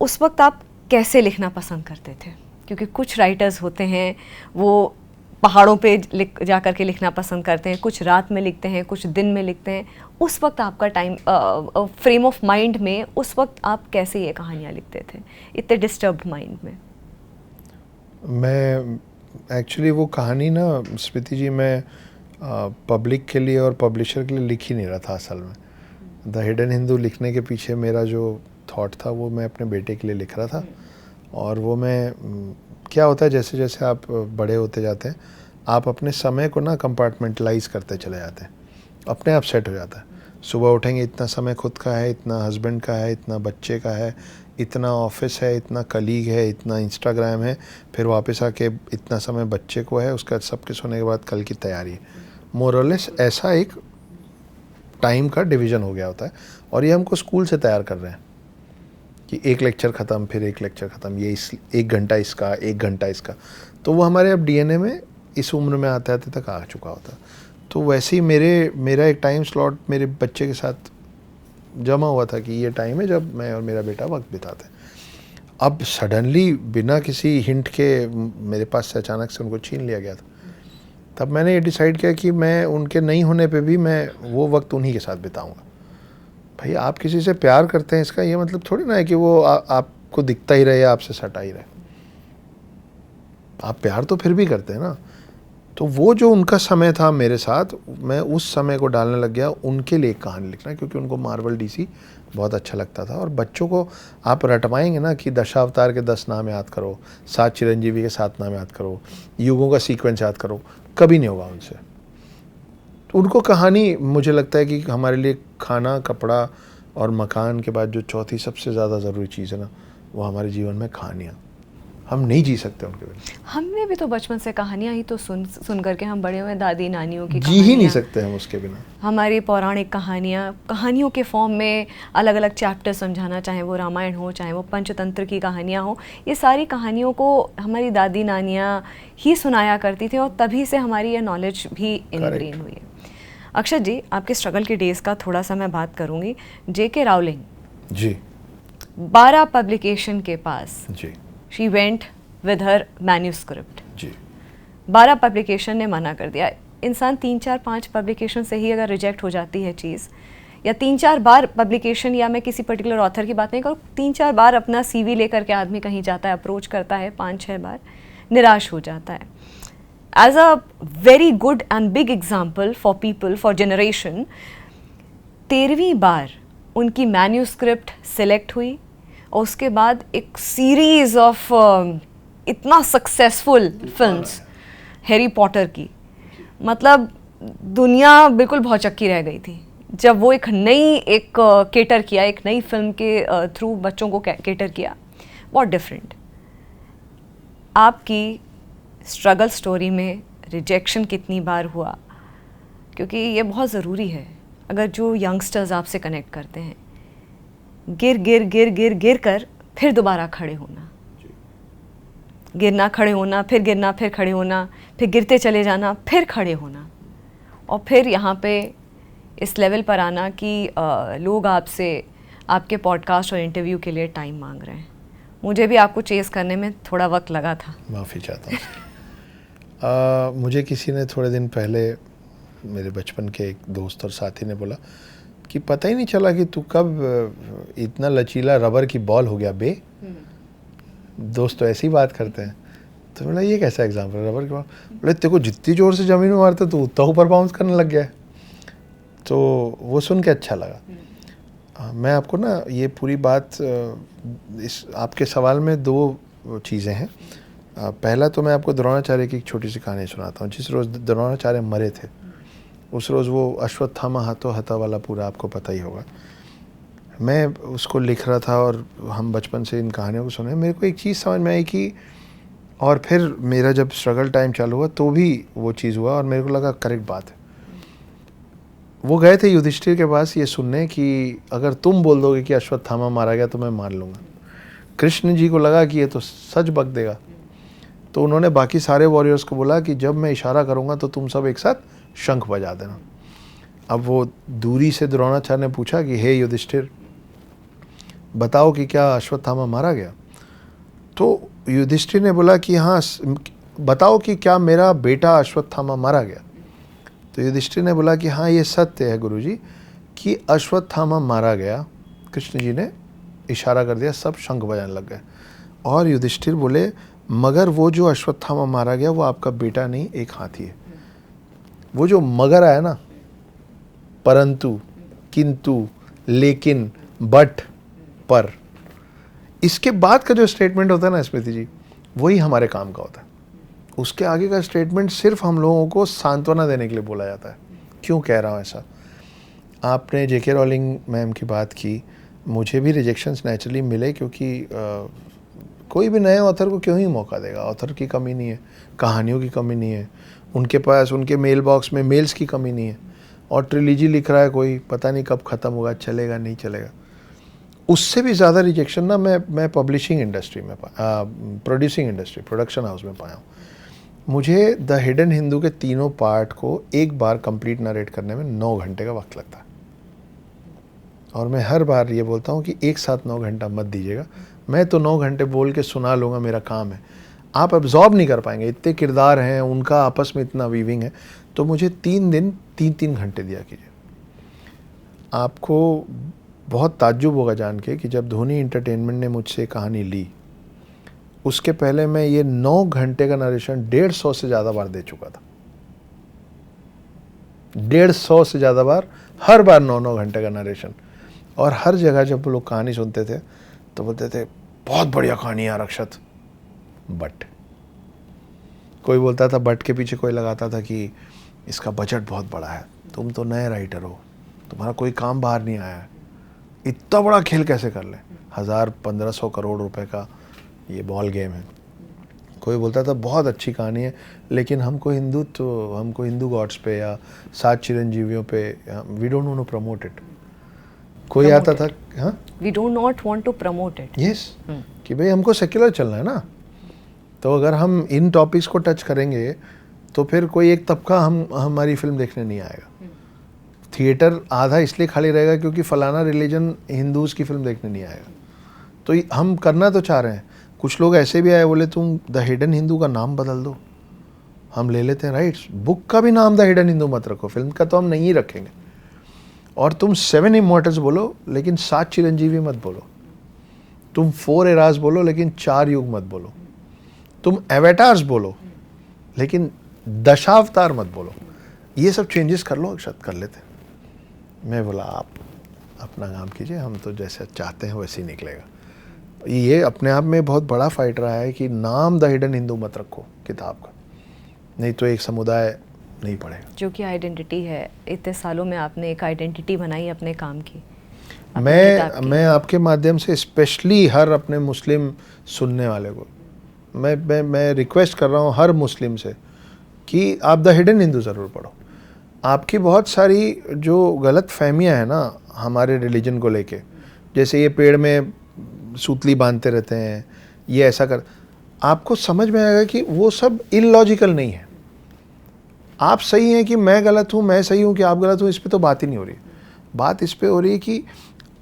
उस वक्त आप कैसे लिखना पसंद करते थे? क्योंकि कुछ राइटर्स होते हैं वो पहाड़ों पे जा कर के लिखना पसंद करते हैं, कुछ रात में लिखते हैं, कुछ दिन में लिखते हैं। उस वक्त आपका टाइम फ्रेम ऑफ माइंड में उस वक्त आप कैसे ये कहानियाँ लिखते थे इतने डिस्टर्ब्ड माइंड में? मैं एक्चुअली वो कहानी ना स्मृति जी, मैं पब्लिक के लिए और पब्लिशर के लिए लिख ही नहीं रहा था असल में। द हिडन हिंदू लिखने के पीछे मेरा जो थॉट था वो मैं अपने बेटे के लिए लिख रहा था। और वो मैं क्या होता है, जैसे जैसे आप बड़े होते जाते हैं आप अपने समय को ना कंपार्टमेंटलाइज करते चले जाते हैं, अपने आप सेट हो जाता है। सुबह उठेंगे, इतना समय खुद का है, इतना हस्बैंड का है, इतना बच्चे का है, इतना ऑफिस है, इतना कलीग है, इतना इंस्टाग्राम है, फिर वापस आके इतना समय बच्चे को है, उसका सबके सोने के बाद कल की तैयारी है। मोरलेस ऐसा एक टाइम का डिवीज़न हो गया होता है। और ये हमको स्कूल से तैयार कर रहे हैं कि एक लेक्चर ख़त्म, फिर एक लेक्चर ख़त्म, ये इस 1 घंटा इसका, 1 घंटा इसका। तो वो हमारे अब डीएनए में इस उम्र में आते आते तक आ चुका होता है। तो वैसे ही मेरा एक टाइम स्लॉट मेरे बच्चे के साथ जमा हुआ था कि ये टाइम है जब मैं और मेरा बेटा वक्त बिताते हैं। अब सडनली बिना किसी हिंट के मेरे पास से अचानक से उनको छीन लिया गया था। तब मैंने ये डिसाइड किया कि मैं उनके नहीं होने पे भी मैं वो वक्त उन्हीं के साथ बिताऊंगा। भाई आप किसी से प्यार करते हैं, इसका ये मतलब थोड़ी ना है कि वो आपको दिखता ही रहे, आपसे सटा ही रहे। आप प्यार तो फिर भी करते हैं ना। तो वो जो उनका समय था मेरे साथ, मैं उस समय को डालने लग गया उनके लिए एक कहानी लिखना, क्योंकि उनको मार्वल डीसी बहुत अच्छा लगता था। और बच्चों को आप रटवाएंगे ना कि दशावतार के 10 नाम याद करो, 7 चिरंजीवी के 7 नाम याद करो, युगों का सीक्वेंस याद करो, कभी नहीं होगा उनसे। तो उनको कहानी, मुझे लगता है कि हमारे लिए खाना, कपड़ा और मकान के बाद जो चौथी सबसे ज़्यादा ज़रूरी चीज़ है ना, वो हमारे जीवन में कहानियाँ। हम नहीं जी सकते उनके बिना। हमने भी तो बचपन से कहानियाँ ही तो सुन करके हम बड़े हुए, दादी नानियों की जी ही नहीं सकते हम उसके बिना। हमारी पौराणिक कहानियों के फॉर्म में अलग अलग चैप्टर समझाना, चाहे वो रामायण हो, चाहे वो पंचतंत्र की कहानियाँ हो, ये सारी कहानियों को हमारी दादी नानियाँ ही सुनाया करती थी और तभी से हमारी ये नॉलेज भी इनग्रेन हुई है। अक्षत जी, आपके स्ट्रगल के डेज़ का थोड़ा सा मैं बात करूँगी। J.K. राउलिंग जी 12 पब्लिकेशन के पास, जी she went with her manuscript. जी 12 पब्लिकेशन ने मना कर दिया। इंसान 3-4-5 पब्लिकेशन से ही अगर रिजेक्ट हो जाती है चीज़, या 3-4 बार पब्लिकेशन, या मैं किसी पर्टिकुलर ऑथर की बात नहीं करूँ, 3-4 बार अपना CV लेकर के आदमी कहीं जाता है, अप्रोच करता है, 5-6 बार निराश हो जाता है। As a very good and big example for people, for generation, 13वीं बार उनकी मैन्यूस्क्रिप्ट सिलेक्ट हुई और उसके बाद एक सीरीज ऑफ इतना सक्सेसफुल फिल्म्स हैरी पॉटर की, मतलब दुनिया बिल्कुल भौचक्की रह गई थी जब वो एक केटर किया, एक नई फिल्म के थ्रू बच्चों को केटर किया। बहुत डिफरेंट। आपकी स्ट्रगल स्टोरी में रिजेक्शन कितनी बार हुआ? क्योंकि ये बहुत ज़रूरी है, अगर जो यंगस्टर्स आपसे कनेक्ट करते हैं, गिर कर फिर दोबारा खड़े होना, गिरना, खड़े होना, फिर गिरना, फिर खड़े होना, फिर गिरते चले जाना, फिर खड़े होना, और फिर यहाँ पे इस लेवल पर आना कि लोग आपसे आपके पॉडकास्ट और इंटरव्यू के लिए टाइम मांग रहे हैं। मुझे भी आपको चेस करने में थोड़ा वक्त लगा था, माफ़ी चाहता हूँ। मुझे किसी ने थोड़े दिन पहले, मेरे बचपन के एक दोस्त और साथी ने बोला कि पता ही नहीं चला कि तू कब इतना लचीला रबर की बॉल हो गया बे। दोस्त तो ऐसी बात करते हैं। तो बोला ये कैसा एग्जाम्पल है, रबर की बॉल? बोले तेरे को जितनी ज़ोर से ज़मीन में मारते तो उतना ऊपर बाउंस करने लग गया है। तो वो सुन के अच्छा लगा। मैं आपको ना ये पूरी बात, इस आपके सवाल में 2 चीज़ें हैं। पहला तो मैं आपको द्रोणाचार्य की एक छोटी सी कहानी सुनाता हूँ। जिस रोज़ द्रोणाचार्य मरे थे, उस रोज़ वो अश्वत्थामा हाथों हथा वाला पूरा आपको पता ही होगा। मैं उसको लिख रहा था और हम बचपन से इन कहानियों को सुने। मेरे को एक चीज़ समझ में आई कि, और फिर मेरा जब स्ट्रगल टाइम चालू हुआ तो भी वो चीज़ हुआ और मेरे को लगा करेक्ट बात है। वो गए थे युधिष्ठिर के पास ये सुनने कि अगर तुम बोल दोगे कि अश्वत्थामा मारा गया तो मैं मान लूँगा। कृष्ण जी को लगा कि ये तो सच बक देगा, तो उन्होंने बाकी सारे वॉरियर्स को बोला कि जब मैं इशारा करूँगा तो तुम सब एक साथ शंख बजा देना। अब वो दूरी से द्रोणाचार्य ने पूछा कि हे युधिष्ठिर, बताओ कि क्या अश्वत्थामा मारा गया? तो युधिष्ठिर ने बोला कि हाँ, बताओ कि क्या मेरा बेटा अश्वत्थामा मारा गया? तो युधिष्ठिर ने बोला कि हाँ, ये सत्य है गुरुजी कि अश्वत्थामा मारा गया। कृष्ण जी ने इशारा कर दिया, सब शंख बजाने लग गए। और युधिष्ठिर बोले, मगर वो जो अश्वत्थामा मारा गया वो आपका बेटा नहीं, एक हाथी है। वो जो मगर आया ना, परंतु, किंतु, लेकिन, बट, पर, इसके बाद का जो स्टेटमेंट होता है ना स्मृति जी, वही हमारे काम का होता है। उसके आगे का स्टेटमेंट सिर्फ हम लोगों को सांत्वना देने के लिए बोला जाता है। क्यों कह रहा हूँ ऐसा? आपने जेके रॉलिंग मैम की बात की, मुझे भी रिजेक्शंस नेचुरली मिले, क्योंकि कोई भी नए ऑथर को क्यों ही मौका देगा? ऑथर की कमी नहीं है, कहानियों की कमी नहीं है, उनके पास उनके मेल बॉक्स में मेल्स की कमी नहीं है, और ट्रिलॉजी लिख रहा है कोई, पता नहीं कब ख़त्म होगा, चलेगा नहीं चलेगा। उससे भी ज़्यादा रिजेक्शन ना मैं पब्लिशिंग इंडस्ट्री में प्रोड्यूसिंग इंडस्ट्री, प्रोडक्शन हाउस में पाया हूँ। मुझे द हिडन हिंदू के तीनों पार्ट को एक बार कंप्लीट नरेट करने में 9 घंटे का वक्त लगता है। और मैं हर बार ये बोलता हूँ कि एक साथ 9 घंटा मत दीजिएगा। मैं तो 9 घंटे बोल के सुना लूँगा, मेरा काम है। आप एब्जॉर्ब नहीं कर पाएंगे, इतने किरदार हैं, उनका आपस में इतना वीविंग है। तो मुझे 3 दिन 3-3 घंटे दिया कीजिए। आपको बहुत ताज्जुब होगा जान के कि जब धोनी एंटरटेनमेंट ने मुझसे कहानी ली, उसके पहले मैं ये 9 घंटे का नरेशन 150 से ज़्यादा बार दे चुका था। 150 से ज़्यादा बार, हर बार 9-9 घंटे का नरेशन। और हर जगह जब लोग कहानी सुनते थे तो बोलते थे, बहुत बढ़िया कहानी है अक्षत, बट कोई बोलता था, बट के पीछे कोई लगाता था कि इसका बजट बहुत बड़ा है, तुम तो नए राइटर हो, तुम्हारा कोई काम बाहर नहीं आया है, इतना बड़ा खेल कैसे कर ले, 1000-1500 करोड़ रुपए का ये बॉल गेम है। कोई बोलता था बहुत अच्छी कहानी है, लेकिन हमको हिंदू गॉड्स पे या 7 चिरंजीवियों पे, we don't want to promote it. कोई आता था, हाँ, we don't not want to promote it, yes, कि भाई हमको सेक्युलर चलना है ना। तो अगर हम इन टॉपिक्स को टच करेंगे तो फिर कोई एक तबका हमारी फिल्म देखने नहीं आएगा। थिएटर आधा इसलिए खाली रहेगा क्योंकि फलाना रिलीजन हिंदूज की फिल्म देखने नहीं आएगा। तो हम करना तो चाह रहे हैं। कुछ लोग ऐसे भी आए, बोले तुम द हिडन हिंदू का नाम बदल दो, हम ले लेते हैं राइट्स। बुक का भी नाम द हिडन हिंदू मत रखो, फिल्म का तो हम नहीं रखेंगे। और तुम 7 इमॉर्टल्स बोलो लेकिन 7 चिरंजीवी मत बोलो। तुम 4 एराज बोलो लेकिन 4 युग मत बोलो। तुम एवेटार्स बोलो लेकिन दशावतार मत बोलो। ये सब चेंजेस कर लो, अक्षत कर लेते। मैं बोला आप अपना काम कीजिए, हम तो जैसे चाहते हैं वैसे ही निकलेगा। ये अपने आप में बहुत बड़ा फाइट रहा है कि नाम द हिडन हिंदू मत रखो किताब का, नहीं तो एक समुदाय नहीं पढ़ेगा। जो कि आइडेंटिटी है, इतने सालों में आपने एक आइडेंटिटी बनाई अपने काम की। मैं आपके माध्यम से स्पेशली हर अपने मुस्लिम सुनने वाले को मैं रिक्वेस्ट कर रहा हूँ, हर मुस्लिम से, कि आप द हिडन हिंदू ज़रूर पढ़ो। आपकी बहुत सारी जो गलत फहमियाँ हैं ना हमारे रिलीजन को लेके, जैसे ये पेड़ में सूतली बांधते रहते हैं, ये ऐसा कर, आपको समझ में आएगा कि वो सब इलॉजिकल नहीं है। आप सही हैं कि मैं गलत हूँ, मैं सही हूँ कि आप गलत हूँ, इस पे तो बात ही नहीं हो रही। बात इस पे हो रही है कि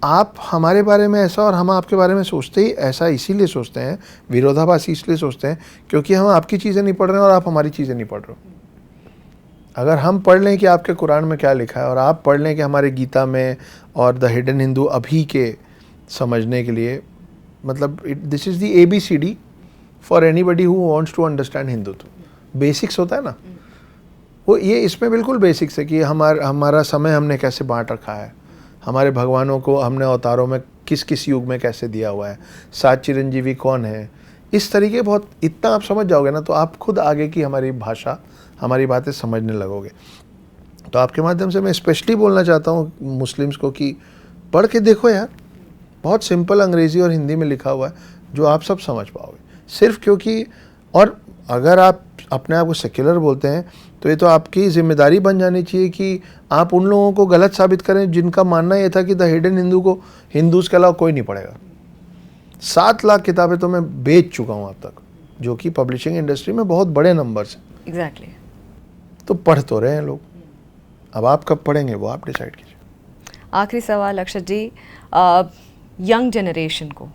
आप हमारे बारे में ऐसा और हम आपके बारे में सोचते ही ऐसा इसीलिए सोचते हैं, विरोधाभासी इसलिए सोचते हैं क्योंकि हम आपकी चीज़ें नहीं पढ़ रहे हैं और आप हमारी चीज़ें नहीं पढ़ रहे हो। अगर हम पढ़ लें कि आपके कुरान में क्या लिखा है और आप पढ़ लें कि हमारे गीता में और द हिडन हिंदू अभी के समझने के लिए, मतलब this is the ABCD for anybody who wants to understand Hindutva. Basics होता है ना, वो ये इसमें बिल्कुल बेसिक्स है कि हमारा समय हमने कैसे बांट रखा है, हमारे भगवानों को हमने अवतारों में किस किस युग में कैसे दिया हुआ है, 7 चिरंजीवी कौन है, इस तरीके बहुत, इतना आप समझ जाओगे ना तो आप खुद आगे की हमारी भाषा, हमारी बातें समझने लगोगे। तो आपके माध्यम से मैं स्पेशली बोलना चाहता हूँ मुस्लिम्स को कि पढ़ के देखो यार, बहुत सिंपल अंग्रेज़ी और हिंदी में लिखा हुआ है जो आप सब समझ पाओगे। सिर्फ क्योंकि, और अगर आप अपने आप को सेक्युलर बोलते हैं तो ये तो आपकी जिम्मेदारी बन जानी चाहिए कि आप उन लोगों को गलत साबित करें जिनका मानना ये था कि द हिडन हिंदू को हिंदूज़ के अलावा कोई नहीं पढ़ेगा। 7 लाख किताबें तो मैं बेच चुका हूँ अब तक, जो कि पब्लिशिंग इंडस्ट्री में बहुत बड़े नंबर से। एग्जैक्टली। तो पढ़ तो रहे हैं लोग, अब आप कब पढ़ेंगे वो आप डिसाइड कीजिए। आखिरी सवाल अक्षत जी, यंग जनरेशन को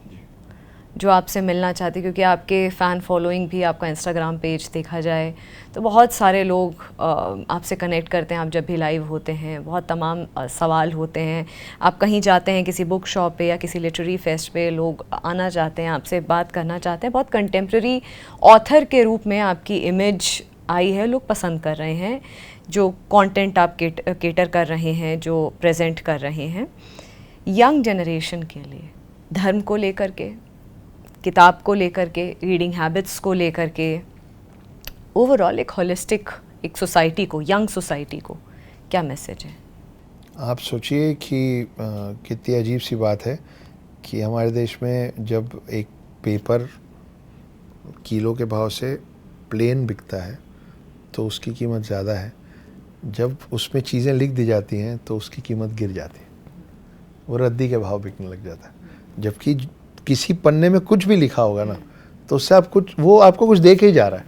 जो आपसे मिलना चाहते, क्योंकि आपके फ़ैन फॉलोइंग भी, आपका इंस्टाग्राम पेज देखा जाए तो बहुत सारे लोग आपसे कनेक्ट करते हैं आप जब भी लाइव होते हैं, बहुत तमाम सवाल होते हैं। आप कहीं जाते हैं किसी बुक शॉप पे या किसी लिटरेरी फेस्ट पे, लोग आना चाहते हैं, आपसे बात करना चाहते हैं। बहुत कंटेम्प्रेरी ऑथर के रूप में आपकी इमेज आई है, लोग पसंद कर रहे हैं जो कंटेंट आप केटर कर रहे हैं, जो प्रेजेंट कर रहे हैं। यंग जनरेशन के लिए धर्म को लेकर के, किताब को लेकर के, रीडिंग हैबिट्स को लेकर के, ओवरऑल एक होलिस्टिक एक सोसाइटी को, यंग सोसाइटी को क्या मैसेज है? आप सोचिए कि कितनी अजीब सी बात है कि हमारे देश में जब एक पेपर किलो के भाव से प्लेन बिकता है तो उसकी कीमत ज़्यादा है, जब उसमें चीज़ें लिख दी जाती हैं तो उसकी कीमत गिर जाती है, वो रद्दी के भाव बिकने लग जाता है। जबकि किसी पन्ने में कुछ भी लिखा होगा ना तो उससे आप कुछ, वो आपको कुछ दे के ही जा रहा है,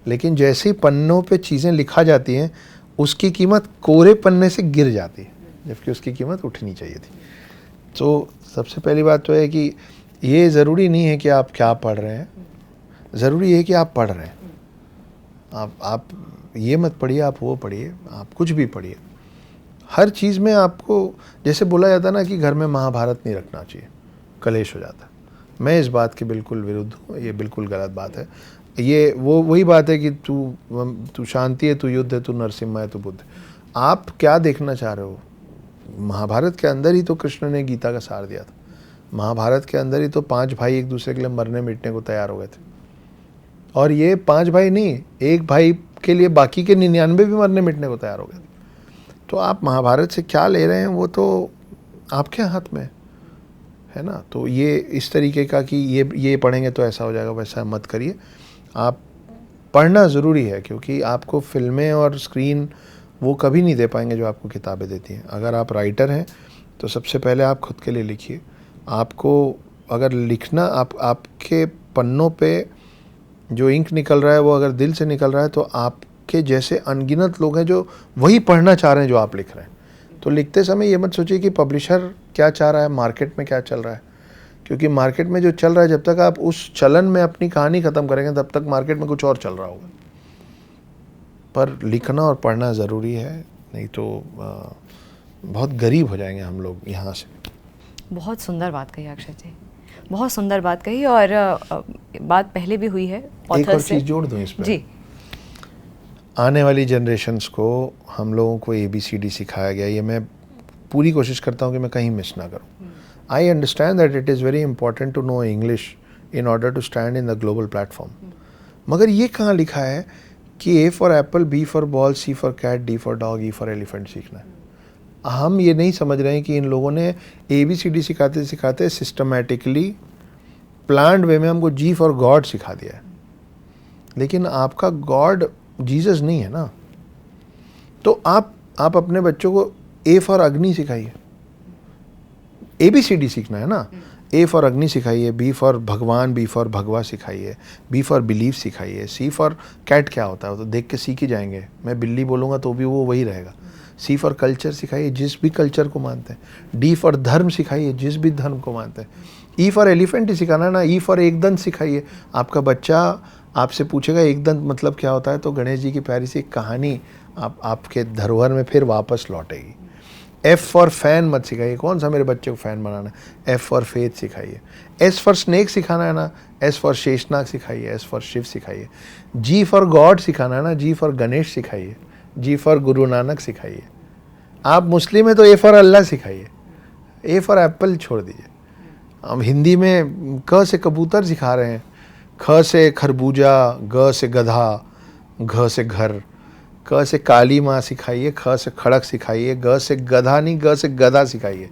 लेकिन जैसे ही पन्नों पे चीज़ें लिखा जाती हैं उसकी कीमत कोरे पन्ने से गिर जाती है, जबकि उसकी कीमत उठनी चाहिए थी। तो सबसे पहली बात तो है कि ये ज़रूरी नहीं है कि आप क्या पढ़ रहे हैं, ज़रूरी है कि आप पढ़ रहे हैं। आप ये मत पढ़िए, आप वो पढ़िए, आप कुछ भी पढ़िए। हर चीज़ में आपको, जैसे बोला जाता है ना कि घर में महाभारत नहीं रखना चाहिए, कलेश हो जाता है। मैं इस बात के बिल्कुल विरुद्ध हूँ, ये बिल्कुल गलत बात है। ये वही बात है कि तू शांति है, तू युद्ध है, तू नरसिम्हा है, तू बुद्ध है। आप क्या देखना चाह रहे हो? महाभारत के अंदर ही तो कृष्ण ने गीता का सार दिया था। महाभारत के अंदर ही तो 5 भाई एक दूसरे के लिए मरने मिटने को तैयार हो गए थे, और ये 5 भाई नहीं, एक भाई के लिए बाकी के 99 भी मरने मिटने को तैयार हो गए थे। तो आप महाभारत से क्या ले रहे हैं वो तो आपके हाथ में है ना। तो ये इस तरीके का कि ये पढ़ेंगे तो ऐसा हो जाएगा, वैसा मत करिए। आप पढ़ना ज़रूरी है, क्योंकि आपको फिल्में और स्क्रीन वो कभी नहीं दे पाएंगे जो आपको किताबें देती हैं। अगर आप राइटर हैं तो सबसे पहले आप खुद के लिए लिखिए। आपको अगर लिखना, आपके पन्नों पे जो इंक निकल रहा है वो अगर दिल से निकल रहा है तो आपके जैसे अनगिनत लोग हैं जो वही पढ़ना चाह रहे हैं जो आप लिख रहे हैं। तो लिखते समय ये मत सोचिए कि पब्लिशर क्या चाह रहा है, मार्केट में क्या चल रहा है, क्योंकि मार्केट में जो चल रहा है, जब तक आप उस चलन में अपनी कहानी ख़त्म करेंगे तब तक मार्केट में कुछ और चल रहा होगा। पर लिखना और पढ़ना ज़रूरी है, नहीं तो बहुत गरीब हो जाएंगे हम लोग यहाँ से। बहुत सुंदर बात कही अक्षय जी, बहुत सुंदर बात कही। और बात पहले भी हुई है एक और चीज़ जोड़ दूँ इसमें जी। आने वाली जनरेशन्स को हम लोगों को ABCD सिखाया गया, ये मैं पूरी कोशिश करता हूँ कि मैं कहीं मिस ना करूँ। I understand that it is very important to know English in order to stand in the global platform, मगर ये कहाँ लिखा है कि A for apple, B for ball, C for cat, D for dog, E for elephant सीखना है। हम ये नहीं समझ रहे हैं कि इन लोगों ने ABCD सिखाते सिखाते सिस्टमेटिकली प्लान्ड वे में हमको G फॉर गॉड सिखा दिया है, लेकिन आपका गॉड जीसस नहीं है ना। तो आप अपने बच्चों को A फॉर अग्नि सिखाइए, ABCD सीखना है ना। A फॉर अग्नि सिखाइए, B फॉर भगवान, B फॉर भगवा सिखाइए, B फॉर बिलीफ सिखाइए, C फॉर कैट क्या होता है वो तो देख के सीख ही जाएंगे। मैं बिल्ली बोलूँगा तो भी वो वही रहेगा। C फॉर कल्चर सिखाइए, जिस भी कल्चर को मानते हैं। D फॉर धर्म सिखाइए, जिस भी धर्म को मानते हैं। E फॉर एलिफेंट ही सिखाना ना। E फॉर एक दंत सिखाइए। आपका बच्चा आपसे पूछेगा एक दंत मतलब क्या होता है, तो गणेश जी की प्यारी सी कहानी आपके धरोहर में फिर वापस लौटेगी। F फॉर फैन मत सिखाइए, कौन सा मेरे बच्चे को फ़ैन बनाना है। F फॉर फेथ सिखाइए। S फॉर स्नेक सिखाना है ना, S फॉर शेषनाग सिखाइए, S फॉर शिव सिखाइए। G फॉर गॉड सिखाना है ना, G फॉर गणेश सिखाइए, G फॉर गुरु नानक सिखाइए। आप मुस्लिम हैं तो A फॉर अल्लाह सिखाइए, A फॉर एप्पल छोड़ दीजिए। हम हिंदी में क से कबूतर सिखा रहे हैं, ख से खरबूजा, ग से गधा, घ से घर, क से काली माँ सिखाइए, ख से खड़क सिखाइए, ग से गधा नहीं, ग से गधा सिखाइए।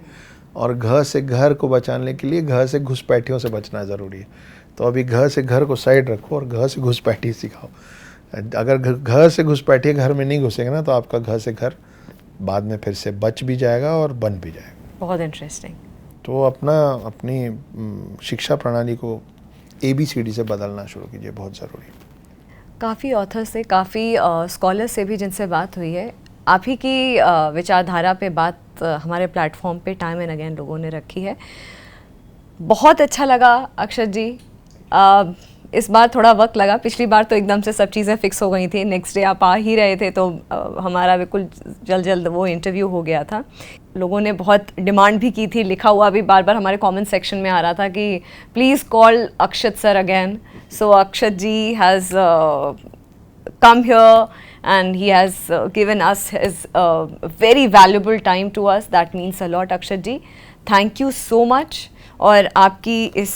और घ से घर को बचाने के लिए घ से घुसपैठियों से बचना ज़रूरी है। तो अभी घ से घर को साइड रखो और घ से घुसपैठी सिखाओ। अगर घ से घुसपैठी घर में नहीं घुसेंगे ना तो आपका घ से घर बाद में फिर से बच भी जाएगा और बन भी जाएगा। बहुत इंटरेस्टिंग। तो अपनी शिक्षा प्रणाली को ABCD से बदलना शुरू कीजिए, बहुत ज़रूरी है। काफ़ी ऑथर से, काफ़ी स्कॉलर से भी जिनसे बात हुई है, आप ही की विचारधारा पे बात हमारे प्लेटफॉर्म पे टाइम एंड अगेन लोगों ने रखी है। बहुत अच्छा लगा अक्षत जी। इस बार थोड़ा वक्त लगा, पिछली बार तो एकदम से सब चीज़ें फिक्स हो गई थी, नेक्स्ट डे आप आ ही रहे थे, तो हमारा बिल्कुल जल्द वो इंटरव्यू हो गया था। लोगों ने बहुत डिमांड भी की थी, लिखा हुआ भी बार बार हमारे कमेंट सेक्शन में आ रहा था कि please call Akshat sir again. So Akshat ji has come here and he has given us his very valuable time to us. That means a lot, Akshat ji. Thank you so much. और आपकी इस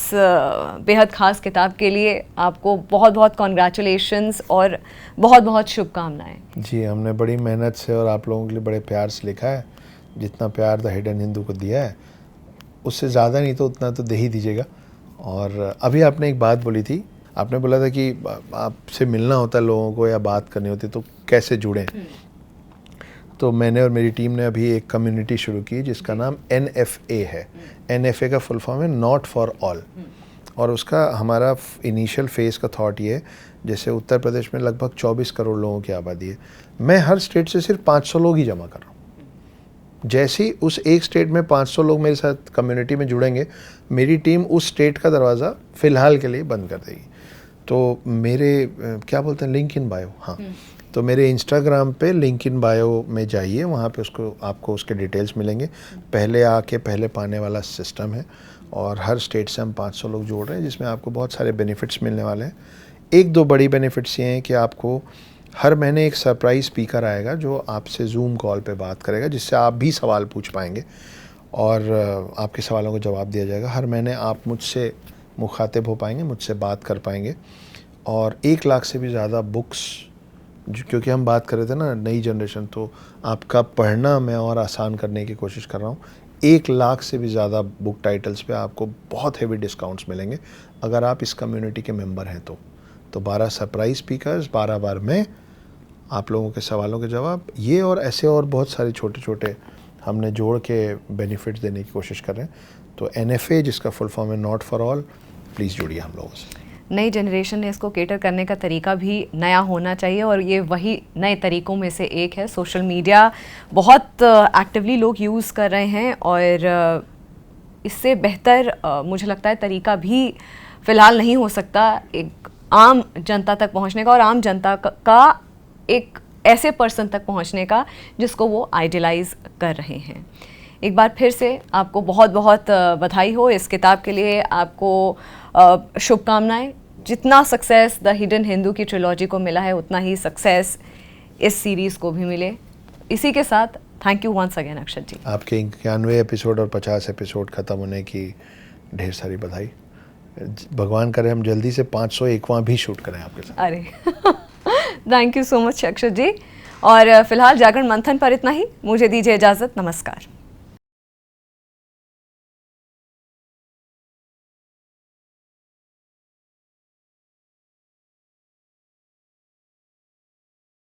बेहद ख़ास किताब के लिए आपको बहुत बहुत कॉन्ग्रेचुलेशंस और बहुत बहुत शुभकामनाएं। जी, हमने बड़ी मेहनत से और आप लोगों के लिए बड़े प्यार से लिखा है। जितना प्यार द हिडन हिंदू को दिया है, उससे ज़्यादा नहीं तो उतना तो दे ही दीजिएगा। और अभी आपने एक बात बोली थी, आपने बोला था कि आपसे मिलना होता है लोगों को या बात करनी होती तो कैसे जुड़ें। तो मैंने और मेरी टीम ने अभी एक कम्युनिटी शुरू की जिसका नाम NFA है। NFA का फुल फॉर्म है नॉट फॉर ऑल। और उसका हमारा इनिशियल फेज़ का थॉट ये है, जैसे उत्तर प्रदेश में लगभग 24 करोड़ लोगों की आबादी है, मैं हर स्टेट से सिर्फ 500 लोग ही जमा कर रहा हूँ। जैसे ही उस एक स्टेट में 500 लोग मेरे साथ कम्युनिटी में जुड़ेंगे, मेरी टीम उस स्टेट का दरवाज़ा फ़िलहाल के लिए बंद कर देगी। तो मेरे क्या बोलते हैं, लिंक इन बायो, हाँ, तो मेरे इंस्टाग्राम पे लिंक इन बायो में जाइए, वहाँ पे उसको आपको उसके डिटेल्स मिलेंगे। पहले आके पहले पाने वाला सिस्टम है और हर स्टेट से हम 500 लोग जोड़ रहे हैं, जिसमें आपको बहुत सारे बेनिफिट्स मिलने वाले हैं। एक दो बड़ी बेनिफिट्स ये हैं कि आपको हर महीने एक सरप्राइज स्पीकर आएगा जो आपसे जूम कॉल पे बात करेगा, जिससे आप भी सवाल पूछ पाएंगे और आपके सवालों का जवाब दिया जाएगा। हर महीने आप मुझसे मुखातिब हो पाएंगे, मुझसे बात कर पाएंगे। और 1 लाख से भी ज़्यादा बुक्स, क्योंकि हम बात कर रहे थे ना नई जनरेशन, तो आपका पढ़ना मैं और आसान करने की कोशिश कर रहा हूँ। 1 लाख से भी ज़्यादा बुक टाइटल्स पे आपको बहुत हेवी डिस्काउंट्स मिलेंगे अगर आप इस कम्युनिटी के मेंबर हैं तो 12 सरप्राइज स्पीकर्स, 12 बार मैं, आप लोगों के सवालों के जवाब, ये और ऐसे और बहुत सारे छोटे छोटे हमने जोड़ के बेनिफिट्स देने की कोशिश कर रहे हैं। तो NFA, जिसका फुल फॉर्म है नॉट फॉर ऑल, प्लीज़ जुड़िए हम लोगों से। नई जनरेशन ने इसको केटर करने का तरीका भी नया होना चाहिए और ये वही नए तरीक़ों में से एक है। सोशल मीडिया बहुत एक्टिवली लोग यूज़ कर रहे हैं और इससे बेहतर मुझे लगता है तरीका भी फ़िलहाल नहीं हो सकता एक आम जनता तक पहुंचने का, और आम जनता का एक ऐसे पर्सन तक पहुंचने का जिसको वो आइडियलाइज़ कर रहे हैं। एक बार फिर से आपको बहुत बहुत बधाई हो इस किताब के लिए, आपको शुभकामनाएं। जितना सक्सेस द हिडन हिंदू की ट्रिलॉजी को मिला है, उतना ही सक्सेस इस सीरीज़ को भी मिले। इसी के साथ थैंक यू वंस अगेन अक्षत जी। आपके 91 एपिसोड और 50 एपिसोड ख़त्म होने की ढेर सारी बधाई। भगवान करे हम जल्दी से 501वां भी शूट करें आपके साथ। अरे थैंक यू सो मच अक्षत जी। और फिलहाल जागरण मंथन पर इतना ही, मुझे दीजिए इजाज़त, नमस्कार।